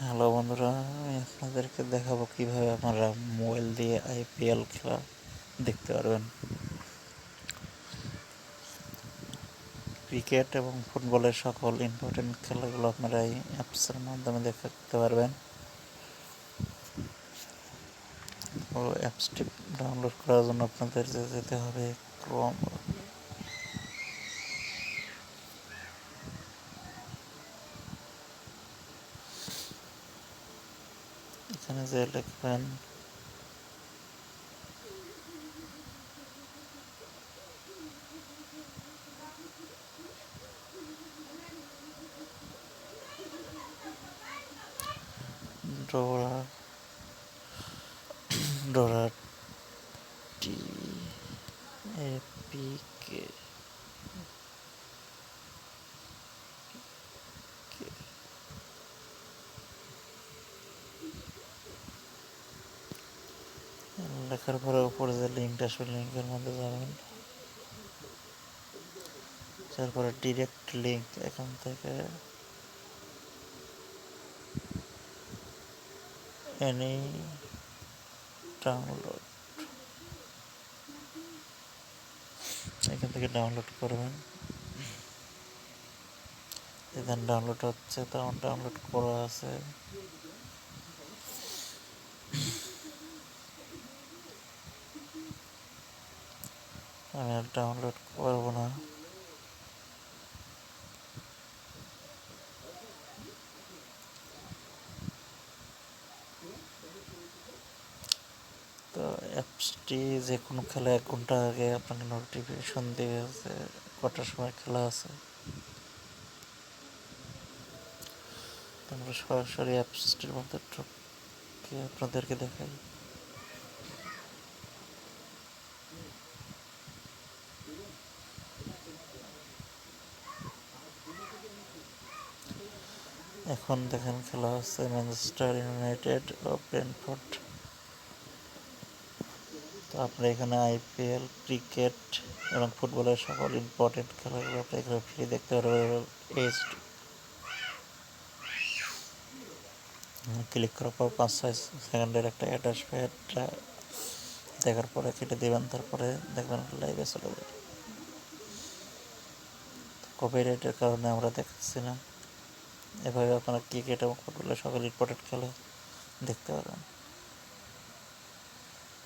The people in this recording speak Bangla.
হ্যালো বন্ধুরা, আমি আপনাদেরকে দেখাবো কিভাবে আপনারা মোবাইল দিয়ে আইপিএল খেলা দেখতে পারবেন। ক্রিকেট এবং ফুটবলের সকল ইম্পর্টেন্ট খেলাগুলো আপনারা এই অ্যাপসের মাধ্যমে দেখতে পারবেন। তো অ্যাপসটি ডাউনলোড করার জন্য আপনাদের যেতে হবে ক্রোম, এখানে যে লিখবেন ডোরা ডোরা টিএপিকে লেখার পরে উপরে যে লিঙ্কটা আসবে লিঙ্কের মধ্যে যাবেন, তারপরে ডিরেক্ট লিঙ্ক এখান থেকে এনি ডাউনলোড, এখান থেকে ডাউনলোড করবেন। এখানে ডাউনলোড হচ্ছে, তখন ডাউনলোড করা আছে। আমি আর ডাউনলোড করবো না। তো অ্যাপসটি যে কোনো খেলা 1 ঘন্টা আগে আপনাকে নোটিফিকেশন দেবে যে কটার সময় খেলা আছে। আমরা সরাসরি অ্যাপসটির মধ্যে ঢুকে আপনাদেরকে দেখাই। এখন দেখেন খেলা হচ্ছে ম্যানচেস্টার ইউনাইটেড ও ব্রেন্টফোর্ড। তো আপনি এখানে আইপিএল, ক্রিকেট এবং ফুটবলের সকল ইম্পর্টেন্ট খেলাগুলো আপনি এখানে ফ্রি দেখতে পারবেন। ক্লিক করার পর 5-6 সেকেন্ডের একটা অ্যাড আসবে, অ্যাডটা দেখার পরে কেটে দেবেন, তারপরে দেখবেন লাইভে চলে যাবে। কপিরাইটের কারণে আমরা দেখাচ্ছি না। এভাবে আপনারা ক্রিকেট এবং ফুটবলের সকল ইম্পর্টেন্ট খেলা দেখতে পারবেন।